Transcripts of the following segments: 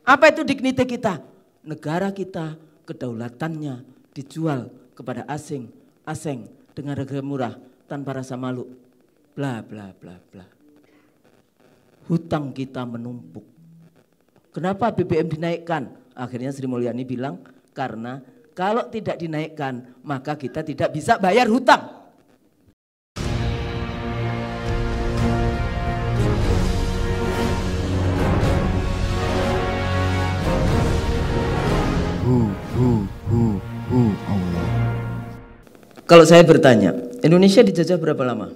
Apa itu dignity kita? Negara kita, kedaulatannya dijual kepada asing dengan harga murah tanpa rasa malu. Bla bla bla bla. Hutang kita menumpuk. Kenapa BBM dinaikkan? Akhirnya Sri Mulyani bilang karena kalau tidak dinaikkan maka kita tidak bisa bayar hutang. Allah. Kalau saya bertanya, Indonesia dijajah berapa lama?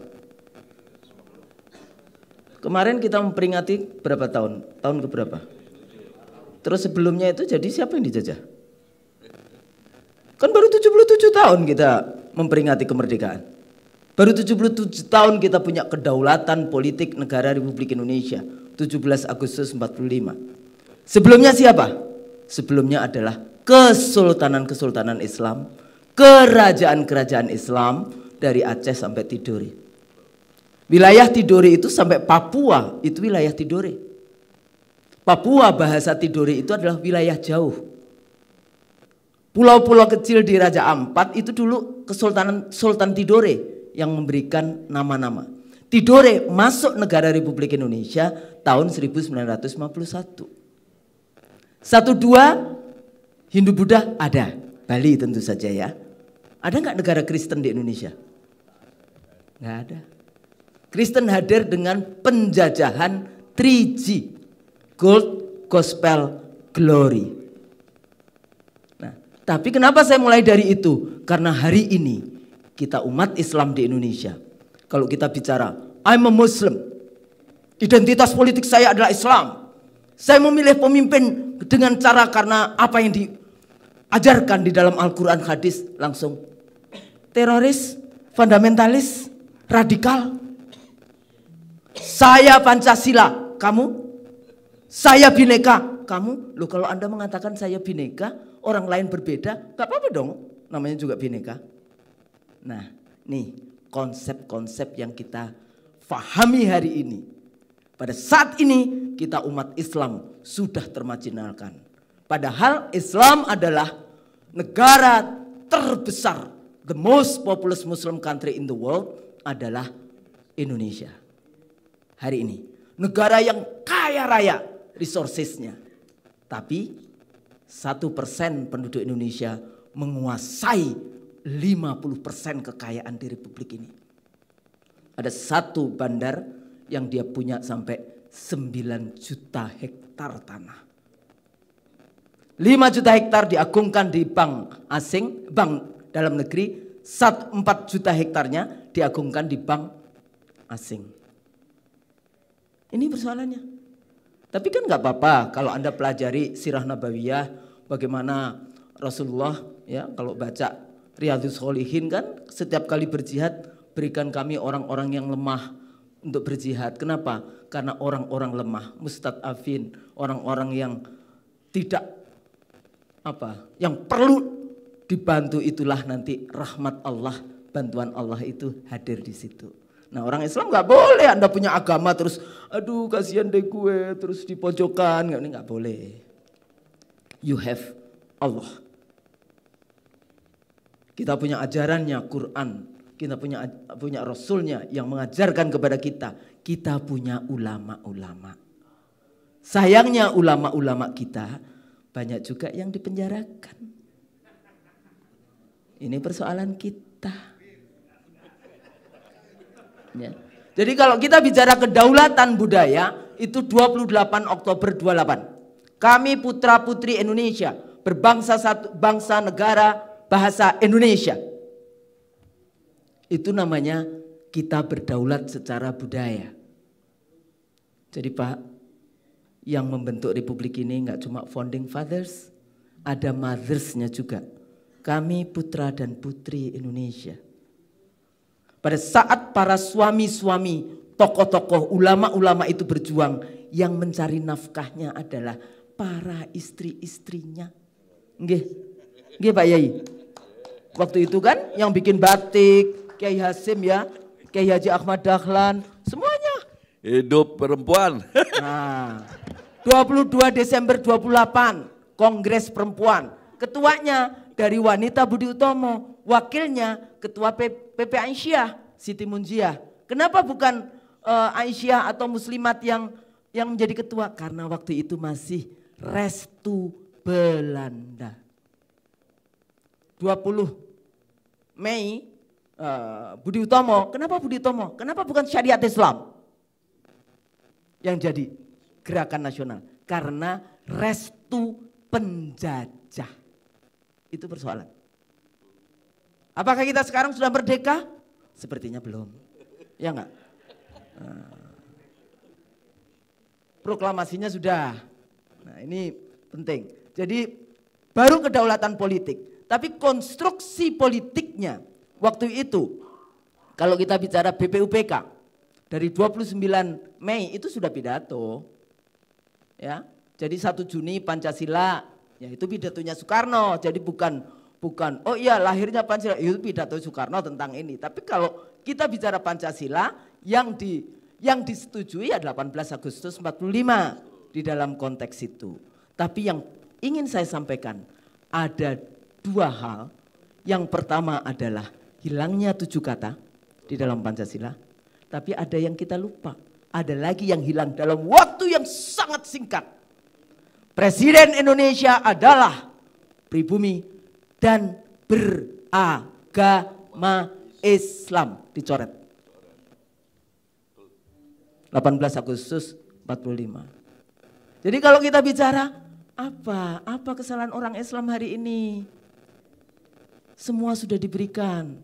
Kemarin kita memperingati berapa tahun? Tahun keberapa? Terus sebelumnya itu jadi siapa yang dijajah? Kan baru 77 tahun kita memperingati kemerdekaan. Baru 77 tahun kita punya kedaulatan politik negara Republik Indonesia. 17 Agustus 45. Sebelumnya siapa? Sebelumnya adalah kesultanan-kesultanan Islam, kerajaan-kerajaan Islam dari Aceh sampai Tidore. Wilayah Tidore itu sampai Papua itu wilayah Tidore. Papua bahasa Tidore itu adalah wilayah jauh. Pulau-pulau kecil di Raja Ampat itu dulu kesultanan Sultan Tidore yang memberikan nama-nama. Tidore masuk negara Republik Indonesia tahun 1951. 12 Hindu Buddha ada, Bali tentu saja ya. Ada nggak negara Kristen di Indonesia? Nggak ada. Kristen hadir dengan penjajahan 3G, Gold, Gospel, Glory. Nah, tapi kenapa saya mulai dari itu? Karena hari ini kita umat Islam di Indonesia, kalau kita bicara, I'm a Muslim, identitas politik saya adalah Islam. Saya memilih pemimpin dengan cara karena apa yang diajarkan di dalam Al-Quran hadis, langsung teroris, fundamentalis, radikal. Saya Pancasila, kamu? Saya Bhinneka, kamu? Loh, kalau Anda mengatakan saya Bhinneka, orang lain berbeda, gak apa-apa dong, namanya juga Bhinneka. Nah, nih konsep-konsep yang kita fahami hari ini. Pada saat ini kita umat Islam sudah termarginalkan. Padahal Islam adalah negara terbesar, the most populous Muslim country in the world adalah Indonesia. Hari ini negara yang kaya raya resourcesnya, tapi 1% penduduk Indonesia menguasai 50% kekayaan di Republik ini. Ada satu bandar yang dia punya sampai 9 juta hektar tanah. 5 juta hektar diagungkan di bank asing, bank dalam negeri, 4 juta hektarnya diagungkan di bank asing. Ini persoalannya. Tapi kan nggak apa-apa kalau Anda pelajari sirah nabawiyah, bagaimana Rasulullah ya kalau baca Riyadhus Shalihin kan setiap kali berjihad berikan kami orang-orang yang lemah untuk berjihad. Kenapa? Karena orang-orang lemah, mustad'afin, orang-orang yang tidak yang perlu dibantu itulah nanti rahmat Allah, bantuan Allah itu hadir di situ. Nah, orang Islam nggak boleh Anda punya agama terus, aduh kasihan deh gue, terus di pojokan, ini nggak boleh. You have Allah. Kita punya ajarannya Quran, kita punya Rasulnya yang mengajarkan kepada kita. Kita punya ulama-ulama. Sayangnya ulama-ulama kita banyak juga yang dipenjarakan. Ini persoalan kita. Ya. Jadi kalau kita bicara kedaulatan budaya itu 28 Oktober 28. Kami putra putri Indonesia berbangsa satu bangsa negara bahasa Indonesia. Itu namanya kita berdaulat secara budaya. Jadi Pak, yang membentuk Republik ini nggak cuma founding fathers, ada mothersnya juga. Kami putra dan putri Indonesia. Pada saat para suami-suami, tokoh-tokoh, ulama-ulama itu berjuang, yang mencari nafkahnya adalah para istri-istrinya. Nggih, nggih Pak Yai. Waktu itu kan yang bikin batik, Kiai Hasim ya, Kiai Haji Ahmad Dahlan, semuanya. Hidup perempuan. Nah, 22 Desember 28, Kongres Perempuan. Ketuanya dari Wanita Budi Utomo, wakilnya Ketua PP Aisyah, Siti Munjiah. Kenapa bukan Aisyah atau Muslimat yang menjadi ketua? Karena waktu itu masih Restu Belanda. 20 Mei Budi Utomo. Kenapa Budi Utomo? Kenapa bukan Syariat Islam yang jadi gerakan nasional? Karena restu penjajah. Itu persoalan. Apakah kita sekarang sudah merdeka? Sepertinya belum. Ya enggak? Proklamasinya sudah. Nah, ini penting. Jadi baru kedaulatan politik. Tapi konstruksi politiknya waktu itu, kalau kita bicara BPUPK, dari 29 Mei itu sudah pidato. Ya, jadi 1 Juni Pancasila, ya itu pidatonya Soekarno. Jadi bukan oh iya lahirnya Pancasila, itu pidato Soekarno tentang ini. Tapi kalau kita bicara Pancasila yang disetujui ya 18 Agustus 45 di dalam konteks itu. Tapi yang ingin saya sampaikan ada 2 hal. Yang pertama adalah hilangnya 7 kata di dalam Pancasila. Tapi ada yang kita lupa. Ada lagi yang hilang dalam waktu yang sangat singkat. Presiden Indonesia adalah pribumi dan beragama Islam. Dicoret. 18 Agustus 45. Jadi kalau kita bicara apa kesalahan orang Islam hari ini? Semua sudah diberikan.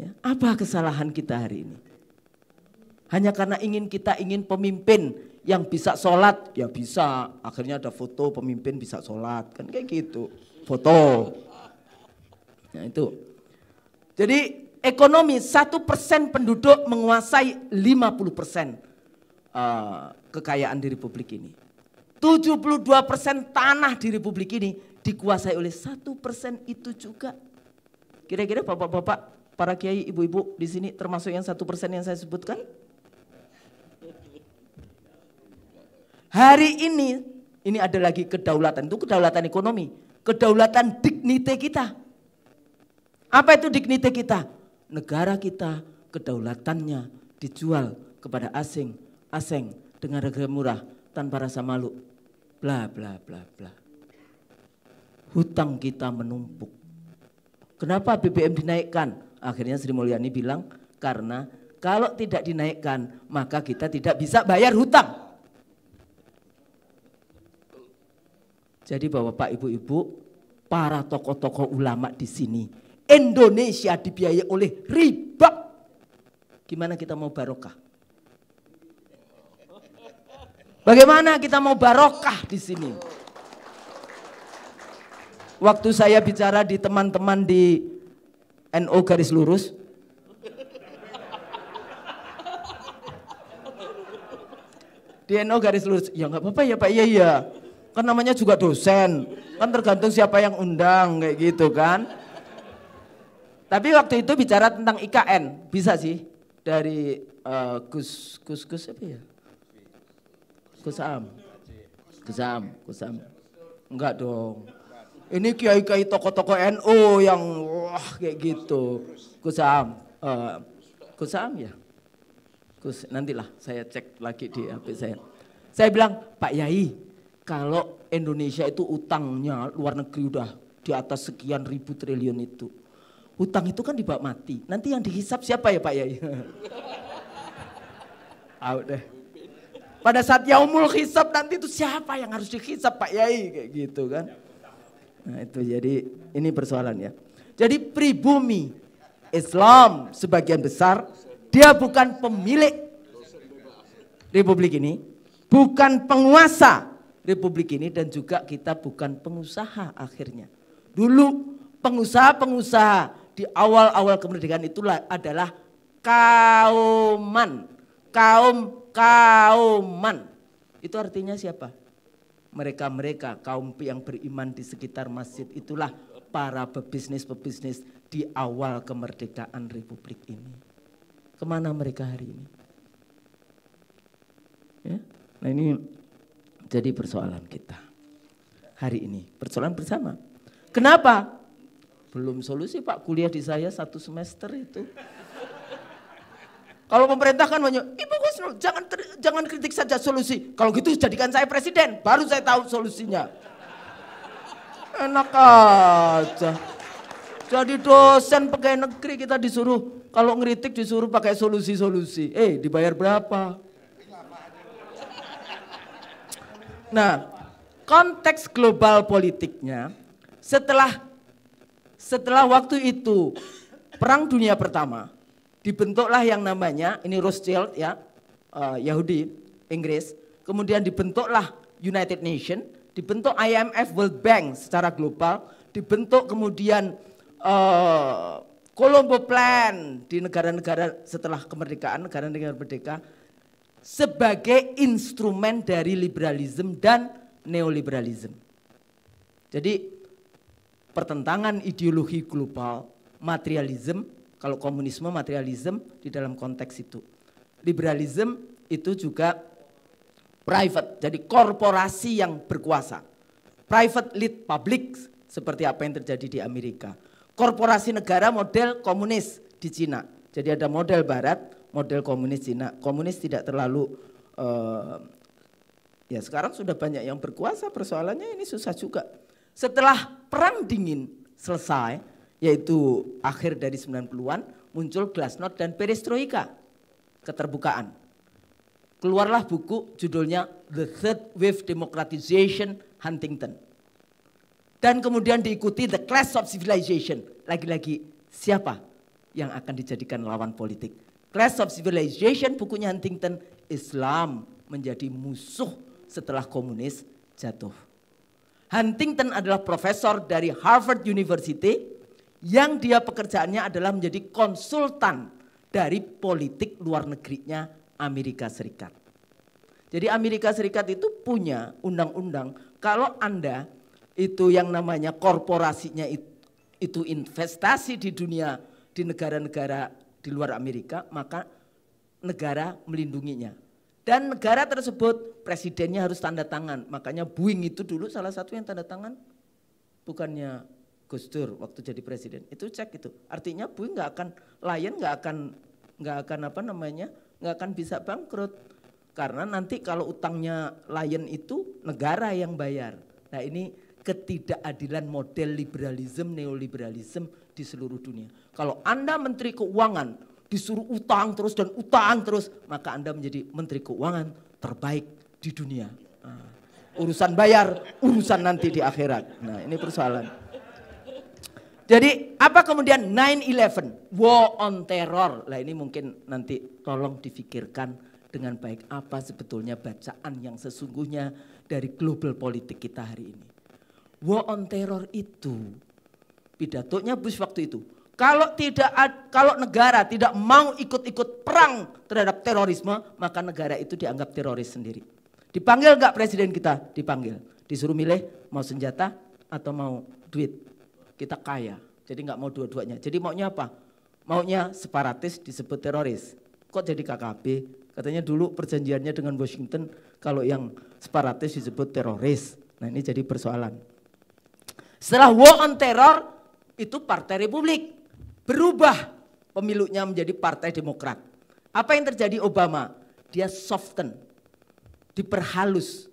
Ya, apa kesalahan kita hari ini? Hanya karena kita ingin pemimpin yang bisa sholat, ya bisa. Akhirnya ada foto pemimpin bisa sholat, kan kayak gitu. Foto. Nah itu. Jadi ekonomi 1% penduduk menguasai 50% kekayaan di Republik ini. 72% tanah di Republik ini dikuasai oleh 1% itu juga. Kira-kira bapak-bapak, para kiai, ibu-ibu di sini termasuk yang 1% yang saya sebutkan? Hari ini ada lagi kedaulatan, itu kedaulatan ekonomi, kedaulatan dignity kita. Apa itu dignity kita? Negara kita kedaulatannya dijual kepada asing dengan harga murah tanpa rasa malu. Bla bla bla bla. Hutang kita menumpuk. Kenapa BBM dinaikkan? Akhirnya Sri Mulyani bilang karena kalau tidak dinaikkan maka kita tidak bisa bayar hutang. Jadi Bapak Ibu-ibu, para tokoh-tokoh ulama di sini, Indonesia dibiayai oleh riba. Gimana kita mau barokah? Bagaimana kita mau barokah di sini? Waktu saya bicara di teman-teman di NO garis lurus, di NO garis lurus, ya nggak apa-apa ya Pak, iya. Kan namanya juga dosen, kan tergantung siapa yang undang kayak gitu kan. Tapi waktu itu bicara tentang IKN, bisa sih dari Gus apa ya? Gus Am. Enggak dong. Ini kiai-kiai tokoh-tokoh NU yang wah kayak gitu. Gus Am ya. Nantilah saya cek lagi di HP saya. Saya bilang, Pak Yai, kalau Indonesia itu utangnya luar negeri udah di atas sekian ribu triliun itu. Hutang itu kan dibawa mati. Nanti yang dihisap siapa ya Pak Yai? Tahu deh. Pada saat yaumul hisab nanti itu siapa yang harus dihisap Pak Yai? Kayak gitu kan. Nah itu jadi ini persoalan ya. Jadi pribumi Islam sebagian besar dia bukan pemilik Republik ini. Bukan penguasa Republik ini dan juga kita bukan pengusaha akhirnya. Dulu pengusaha-pengusaha di awal-awal kemerdekaan itulah adalah kauman. Itu artinya siapa? Mereka-mereka kaum yang beriman di sekitar masjid itulah para pebisnis-pebisnis di awal kemerdekaan Republik ini. Kemana mereka hari ini? Ya? Nah ini jadi persoalan kita hari ini, persoalan bersama. Kenapa? Belum solusi Pak, kuliah di saya 1 semester itu. Kalau pemerintah kan banyak, Ibu Kusnul jangan kritik saja solusi. Kalau gitu jadikan saya presiden, baru saya tahu solusinya. Enak aja. Jadi dosen pegawai negeri kita disuruh, kalau ngeritik disuruh pakai solusi-solusi. Dibayar berapa? Nah, konteks global politiknya setelah waktu itu Perang Dunia Pertama dibentuklah yang namanya ini Rothschild ya, Yahudi Inggris, kemudian dibentuklah United Nations, dibentuk IMF, World Bank secara global, dibentuk kemudian Colombo Plan di negara-negara setelah kemerdekaan, negara-negara merdeka sebagai instrumen dari liberalisme dan neoliberalisme. Jadi pertentangan ideologi global, materialisme, kalau komunisme materialisme di dalam konteks itu. Liberalisme itu juga private, jadi korporasi yang berkuasa. Private lead public seperti apa yang terjadi di Amerika. Korporasi negara model komunis di Cina. Jadi ada model barat, model komunis Cina. Komunis tidak terlalu, ya sekarang sudah banyak yang berkuasa, persoalannya ini susah juga. Setelah Perang Dingin selesai, yaitu akhir dari 90-an, muncul Glasnost dan Perestroika, keterbukaan. Keluarlah buku judulnya The Third Wave Democratization Huntington. Dan kemudian diikuti The Clash of Civilization. Lagi-lagi siapa yang akan dijadikan lawan politik? Clash of Civilization bukunya Huntington, Islam menjadi musuh setelah komunis jatuh. Huntington adalah profesor dari Harvard University yang dia pekerjaannya adalah menjadi konsultan dari politik luar negerinya Amerika Serikat. Jadi Amerika Serikat itu punya undang-undang kalau Anda itu yang namanya korporasinya itu investasi di dunia, di negara-negara di luar Amerika, maka negara melindunginya. Dan negara tersebut presidennya harus tanda tangan. Makanya Boeing itu dulu salah satu yang tanda tangan, bukannya Gus Dur waktu jadi presiden. Itu cek itu. Artinya Boeing nggak akan, Lion nggak akan bisa bangkrut. Karena nanti kalau utangnya Lion itu negara yang bayar. Nah ini ketidakadilan model liberalisme, neoliberalisme di seluruh dunia. Kalau Anda Menteri Keuangan disuruh utang terus dan utang terus, maka Anda menjadi Menteri Keuangan terbaik di dunia. Nah, urusan bayar, urusan nanti di akhirat. Nah ini persoalan. Jadi apa kemudian 9/11, war on terror. Nah ini mungkin nanti tolong difikirkan dengan baik apa sebetulnya bacaan yang sesungguhnya dari global politik kita hari ini. War on terror itu pidatonya Bush waktu itu. Kalau negara tidak mau ikut-ikut perang terhadap terorisme, maka negara itu dianggap teroris sendiri. Dipanggil nggak presiden kita? Dipanggil. Disuruh milih mau senjata atau mau duit. Kita kaya, jadi nggak mau dua-duanya. Jadi maunya apa? Maunya separatis disebut teroris. Kok jadi KKB? Katanya dulu perjanjiannya dengan Washington kalau yang separatis disebut teroris. Nah ini jadi persoalan. Setelah war on terror itu Partai Republik berubah pemilunya menjadi Partai Demokrat. Apa yang terjadi Obama? Dia soften, diperhalus.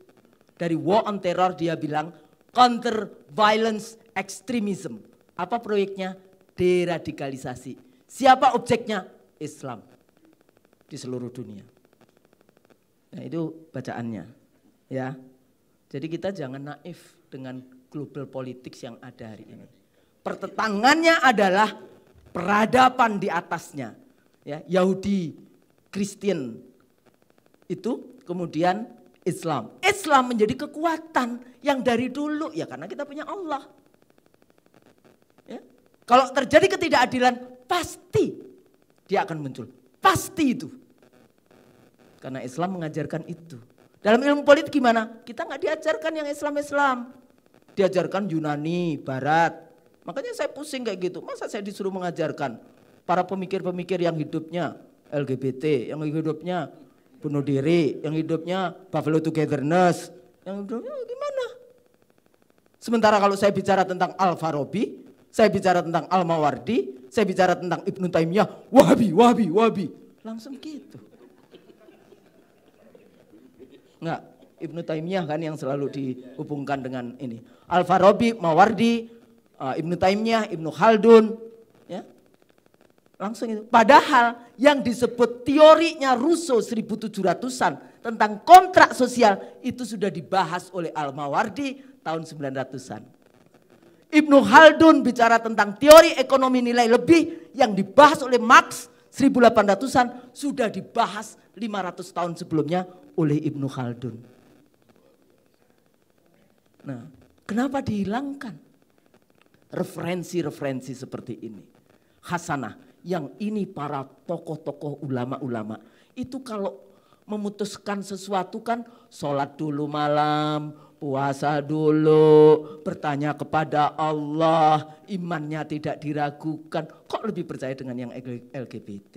Dari war on terror dia bilang counter violence extremism. Apa proyeknya? Deradikalisasi. Siapa objeknya? Islam di seluruh dunia. Nah itu bacaannya ya. Jadi kita jangan naif dengan global politics yang ada hari ini. Pertentangannya adalah peradaban di atasnya. Ya, Yahudi, Kristen itu kemudian Islam. Islam menjadi kekuatan yang dari dulu ya karena kita punya Allah. Ya. Kalau terjadi ketidakadilan pasti dia akan muncul. Pasti itu. Karena Islam mengajarkan itu. Dalam ilmu politik gimana? Kita nggak diajarkan yang Islam-Islam. Diajarkan Yunani, Barat. Makanya saya pusing kayak gitu. Masa saya disuruh mengajarkan para pemikir-pemikir yang hidupnya LGBT, yang hidupnya bunuh diri, yang hidupnya Buffalo Togetherness, yang hidupnya gimana? Sementara kalau saya bicara tentang Al-Farabi, saya bicara tentang Al-Mawardi, saya bicara tentang Ibnu Taimiyah, Wahabi. Langsung gitu. Enggak, Ibnu Taimiyah kan yang selalu dihubungkan dengan ini. Al-Farabi, Mawardi, Ibnu Taimiyah, Ibnu Khaldun, ya. Langsung itu. Padahal yang disebut teorinya Rousseau 1700-an tentang kontrak sosial itu sudah dibahas oleh Al-Mawardi tahun 900-an. Ibnu Khaldun bicara tentang teori ekonomi nilai lebih yang dibahas oleh Marx 1800-an sudah dibahas 500 tahun sebelumnya oleh Ibnu Khaldun. Nah, kenapa dihilangkan referensi-referensi seperti ini? Hasanah, yang ini para tokoh-tokoh ulama-ulama itu kalau memutuskan sesuatu kan sholat dulu malam, puasa dulu, bertanya kepada Allah, imannya tidak diragukan. Kok lebih percaya dengan yang LGBT?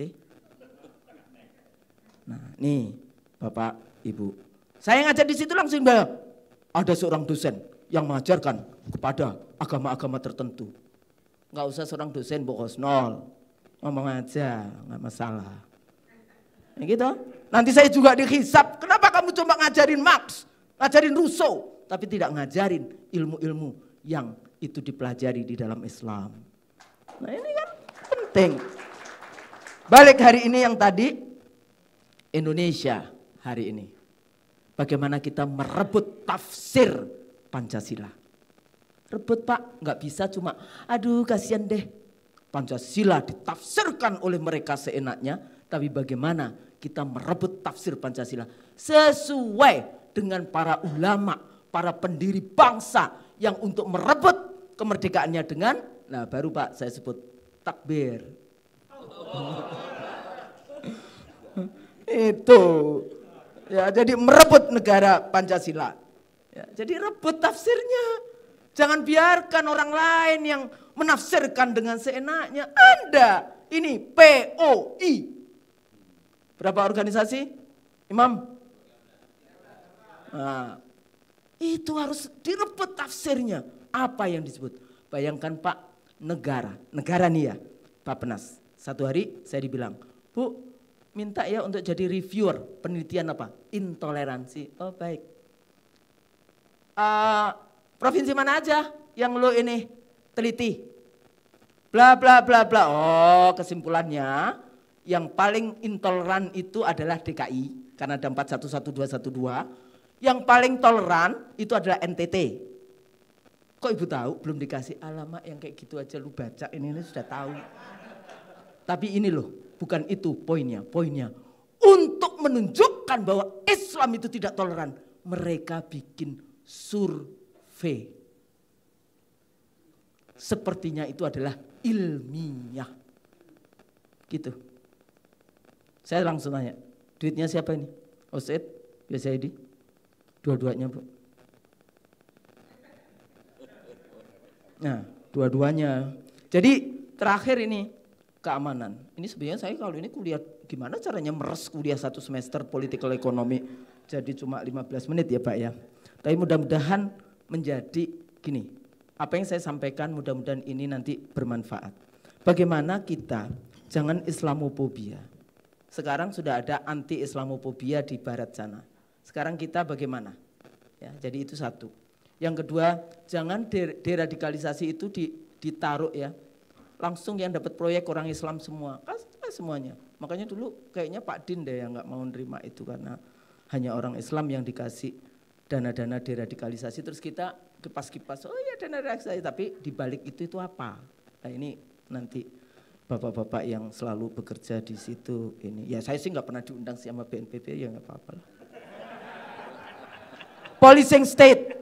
Nah, nih Bapak, Ibu. Saya ngajar di situ langsung ada seorang dosen yang mengajarkan kepada agama-agama tertentu. Enggak usah seorang dosen Bu Hosnol, ngomong aja, enggak masalah. Ya gitu. Nanti saya juga dihisap, kenapa kamu cuma ngajarin Marx, ngajarin Rousseau, tapi tidak ngajarin ilmu-ilmu yang itu dipelajari di dalam Islam. Nah ini kan penting. Balik hari ini yang tadi, Indonesia hari ini. Bagaimana kita merebut tafsir Pancasila. Rebut Pak, nggak bisa cuma, aduh kasihan deh. Pancasila ditafsirkan oleh mereka seenaknya, tapi bagaimana kita merebut tafsir Pancasila sesuai dengan para ulama, para pendiri bangsa yang untuk merebut kemerdekaannya dengan, nah baru Pak saya sebut takbir. Itu, ya jadi merebut negara Pancasila. Ya, jadi rebut tafsirnya. Jangan biarkan orang lain yang menafsirkan dengan seenaknya. Anda ini POI. Berapa organisasi? Imam? Nah, itu harus direbut tafsirnya. Apa yang disebut? Bayangkan Pak, negara nih ya, Pak Penas. Satu hari saya dibilang, Bu, minta ya untuk jadi reviewer penelitian apa? Intoleransi. Oh baik. Provinsi mana aja yang lo ini teliti? Bla bla bla bla. Oh kesimpulannya yang paling intoleran itu adalah DKI karena ada 411212. Yang paling toleran itu adalah NTT. Kok ibu tahu? Belum dikasih alamat yang kayak gitu aja lu baca ini sudah tahu. Tapi ini loh, bukan itu poinnya. Poinnya untuk menunjukkan bahwa Islam itu tidak toleran, mereka bikin survei. Sepertinya itu adalah ilmiah. Gitu. Saya langsung tanya, duitnya siapa ini? Oset, biasa ID? Dua-duanya Bu. Nah, dua-duanya. Jadi terakhir ini keamanan. Ini sebenarnya saya kalau ini kuliah, gimana caranya meres kuliah 1 semester political economy. Jadi cuma 15 menit ya Pak ya. Tapi mudah-mudahan menjadi gini, apa yang saya sampaikan mudah-mudahan ini nanti bermanfaat. Bagaimana kita jangan Islamofobia. Sekarang sudah ada anti-Islamofobia di barat sana. Sekarang kita bagaimana? Ya, jadi itu satu. Yang kedua, jangan deradikalisasi itu ditaruh ya. Langsung yang dapat proyek orang Islam semua, semuanya. Makanya dulu kayaknya Pak Din deh yang nggak mau nerima itu karena hanya orang Islam yang dikasih dana-dana deradikalisasi. Terus kita kipas-kipas, oh iya dana deradikalisasi, tapi dibalik itu apa? Nah ini nanti bapak-bapak yang selalu bekerja di situ ini. Ya saya sih nggak pernah diundang sama BNPB ya nggak apa-apa lah. Policing state,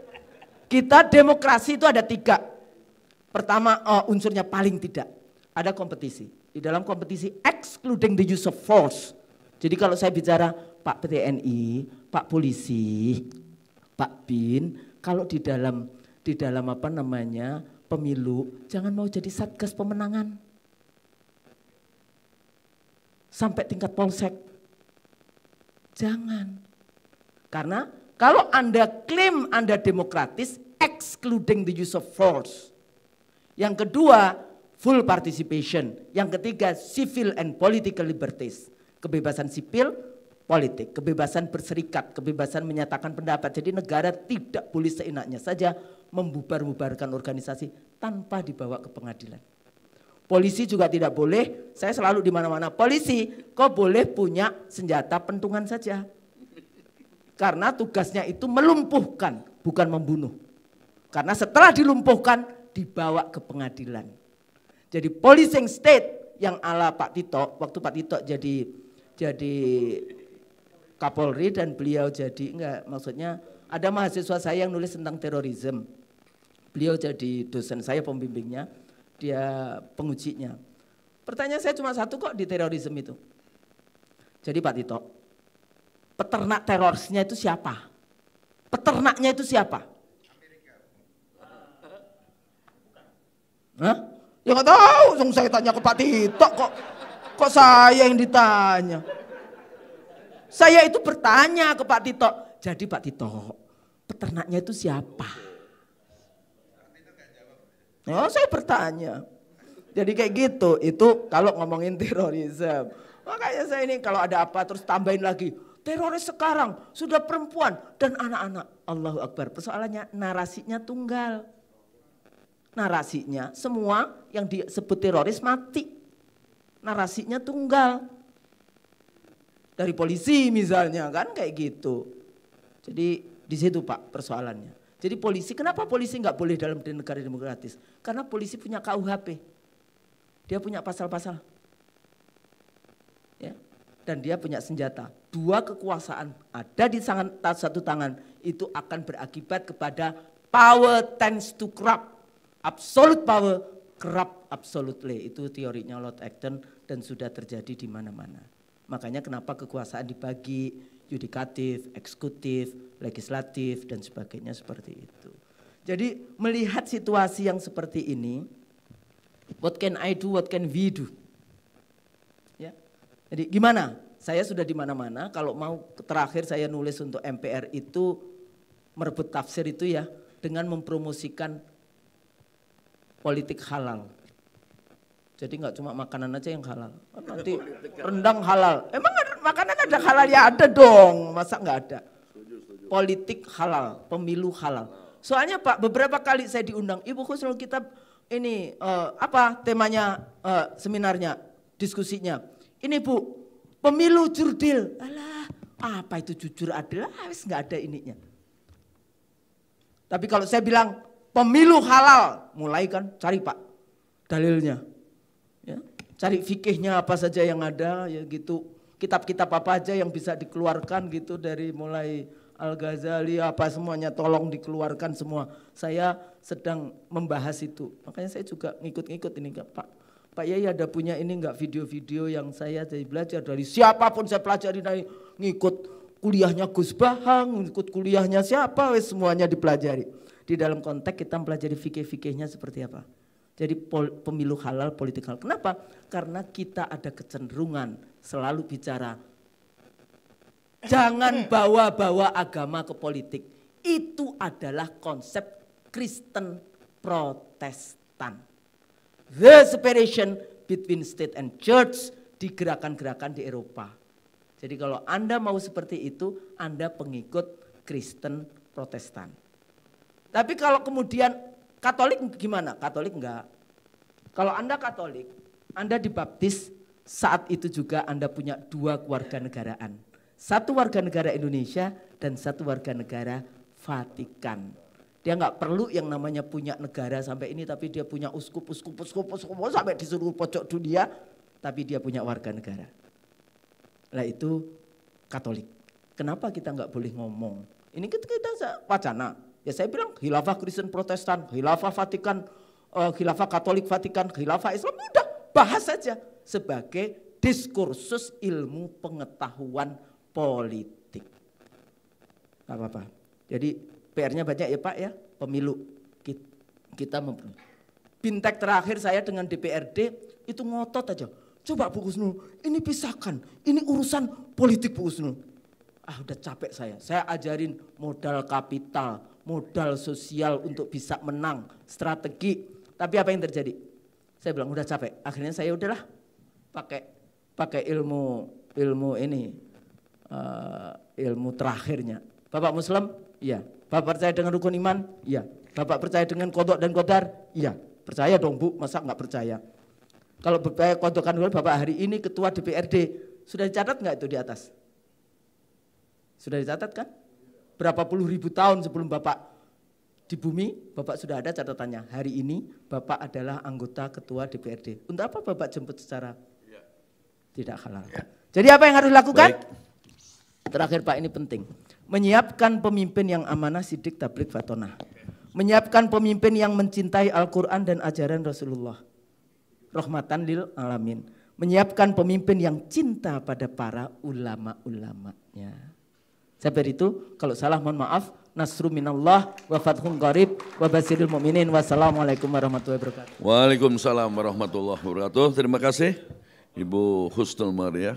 kita demokrasi itu ada 3. Pertama unsurnya paling tidak, ada kompetisi. Di dalam kompetisi excluding the use of force. Jadi kalau saya bicara Pak TNI, Pak Polisi, Pak Bin, kalau di dalam apa namanya pemilu, jangan mau jadi satgas pemenangan. Sampai tingkat polsek. Jangan. Karena kalau Anda klaim Anda demokratis, excluding the use of force. Yang kedua, full participation. Yang ketiga, civil and political liberties. Kebebasan sipil, politik, kebebasan berserikat, kebebasan menyatakan pendapat. Jadi negara tidak boleh seenaknya saja membubar-bubarkan organisasi tanpa dibawa ke pengadilan. Polisi juga tidak boleh, saya selalu di mana-mana, polisi kok boleh punya senjata pentungan saja. Karena tugasnya itu melumpuhkan, bukan membunuh. Karena setelah dilumpuhkan, dibawa ke pengadilan. Jadi policing state yang ala Pak Tito, waktu Pak Tito jadi Kapolri dan beliau maksudnya ada mahasiswa saya yang nulis tentang terorisme. Beliau jadi dosen saya, pembimbingnya, dia pengujinya. Pertanyaan saya cuma satu kok di terorisme itu. Jadi Pak Tito, peternak terorisnya itu siapa? Peternaknya itu siapa? Hah? Ya nggak tahu, saya tanya ke Pak Tito kok saya yang ditanya. Saya itu bertanya ke Pak Tito. Jadi Pak Tito, peternaknya itu siapa? Ya, saya bertanya. Jadi kayak gitu, itu kalau ngomongin terorisme. Makanya saya ini kalau ada apa terus tambahin lagi. Teroris sekarang sudah perempuan dan anak-anak. Allahu Akbar. Persoalannya narasinya tunggal. Narasinya semua yang disebut teroris mati. Narasinya tunggal. Dari polisi misalnya kan kayak gitu. Jadi di situ Pak persoalannya. Jadi polisi, kenapa polisi nggak boleh dalam negara demokratis? Karena polisi punya KUHP. Dia punya pasal-pasal. Ya. Dan dia punya senjata. Dua kekuasaan ada di satu tangan itu akan berakibat kepada power tends to corrupt. Absolute power corrupt absolutely. Itu teorinya Lord Acton dan sudah terjadi di mana-mana. Makanya kenapa kekuasaan dibagi, yudikatif, eksekutif, legislatif dan sebagainya seperti itu. Jadi melihat situasi yang seperti ini, what can I do, what can we do? Ya. Jadi gimana? Saya sudah di mana-mana, kalau mau terakhir saya nulis untuk MPR itu merebut tafsir itu ya dengan mempromosikan politik halal. Jadi nggak cuma makanan aja yang halal. Nanti rendang halal. Emang makanan ada halal ya ada dong. Masa nggak ada? Politik halal, pemilu halal. Soalnya Pak beberapa kali saya diundang. Ibu Husnul kita ini apa temanya seminarnya, diskusinya. Ini Bu, pemilu jurdil. Alah, apa itu jujur adil? Wis nggak ada ininya. Tapi kalau saya bilang pemilu halal, mulai kan cari Pak dalilnya. Ya, cari fikihnya apa saja yang ada ya gitu, kitab-kitab apa aja yang bisa dikeluarkan gitu dari mulai Al-Ghazali apa semuanya tolong dikeluarkan semua. Saya sedang membahas itu, makanya saya juga ngikut-ngikut ini Pak Yai ada punya ini enggak video-video yang saya jadi belajar dari siapapun saya pelajari dari ngikut kuliahnya Gus Bahang, ngikut kuliahnya siapa, semuanya dipelajari. Di dalam konteks kita mempelajari fikih-fikihnya seperti apa. Jadi pemilu halal, politik halal. Kenapa? Karena kita ada kecenderungan selalu bicara jangan bawa-bawa agama ke politik. Itu adalah konsep Kristen Protestan. The separation between state and church di gerakan-gerakan di Eropa. Jadi kalau Anda mau seperti itu, Anda pengikut Kristen Protestan. Tapi kalau kemudian Katolik gimana? Katolik enggak. Kalau Anda Katolik, Anda dibaptis, saat itu juga Anda punya dua kewarganegaraan. Satu warga negara Indonesia dan satu warga negara Vatikan. Dia enggak perlu yang namanya punya negara sampai ini, tapi dia punya uskup sampai di seluruh pojok dunia, tapi dia punya warga negara. Nah itu Katolik. Kenapa kita enggak boleh ngomong? Ini kita wacana. Ya saya bilang khilafah Kristen Protestan, khilafah Vatikan, khilafah Katolik Vatikan, khilafah Islam, udah bahas saja sebagai diskursus ilmu pengetahuan politik. Gak apa-apa. Jadi PR-nya banyak ya Pak ya, pemilu kita Bintek terakhir saya dengan DPRD itu ngotot aja. Coba Bu Husnul, ini pisahkan, ini urusan politik Bu Husnul. Ah udah capek saya ajarin modal kapital, modal sosial untuk bisa menang, strategi. Tapi apa yang terjadi? Saya bilang udah capek. Akhirnya saya udahlah pakai ilmu ini, ilmu terakhirnya. Bapak Muslim? Iya. Bapak percaya dengan rukun iman? Iya. Bapak percaya dengan qadha dan qadar? Iya. Percaya dong Bu, masa nggak percaya? Kalau percaya qadha dan qadar, Bapak hari ini ketua DPRD, sudah dicatat nggak itu di atas? Sudah dicatat kan? Berapa puluh ribu tahun sebelum Bapak di bumi, Bapak sudah ada catatannya. Hari ini Bapak adalah anggota ketua DPRD. Untuk apa Bapak jemput secara tidak halal? Jadi apa yang harus dilakukan? Baik. Terakhir Pak, ini penting. Menyiapkan pemimpin yang amanah, sidik, tabligh, fatonah. Menyiapkan pemimpin yang mencintai Al-Quran dan ajaran Rasulullah. Rahmatan lil alamin. Menyiapkan pemimpin yang cinta pada para ulama-ulamanya. Sampai itu, kalau salah mohon maaf. Nasru minallah wa fathun qarib wa basyiril mu'minin. Wassalamualaikum warahmatullahi wabarakatuh. Waalaikumsalam warahmatullahi wabarakatuh. Terima kasih Ibu Husnul Maria.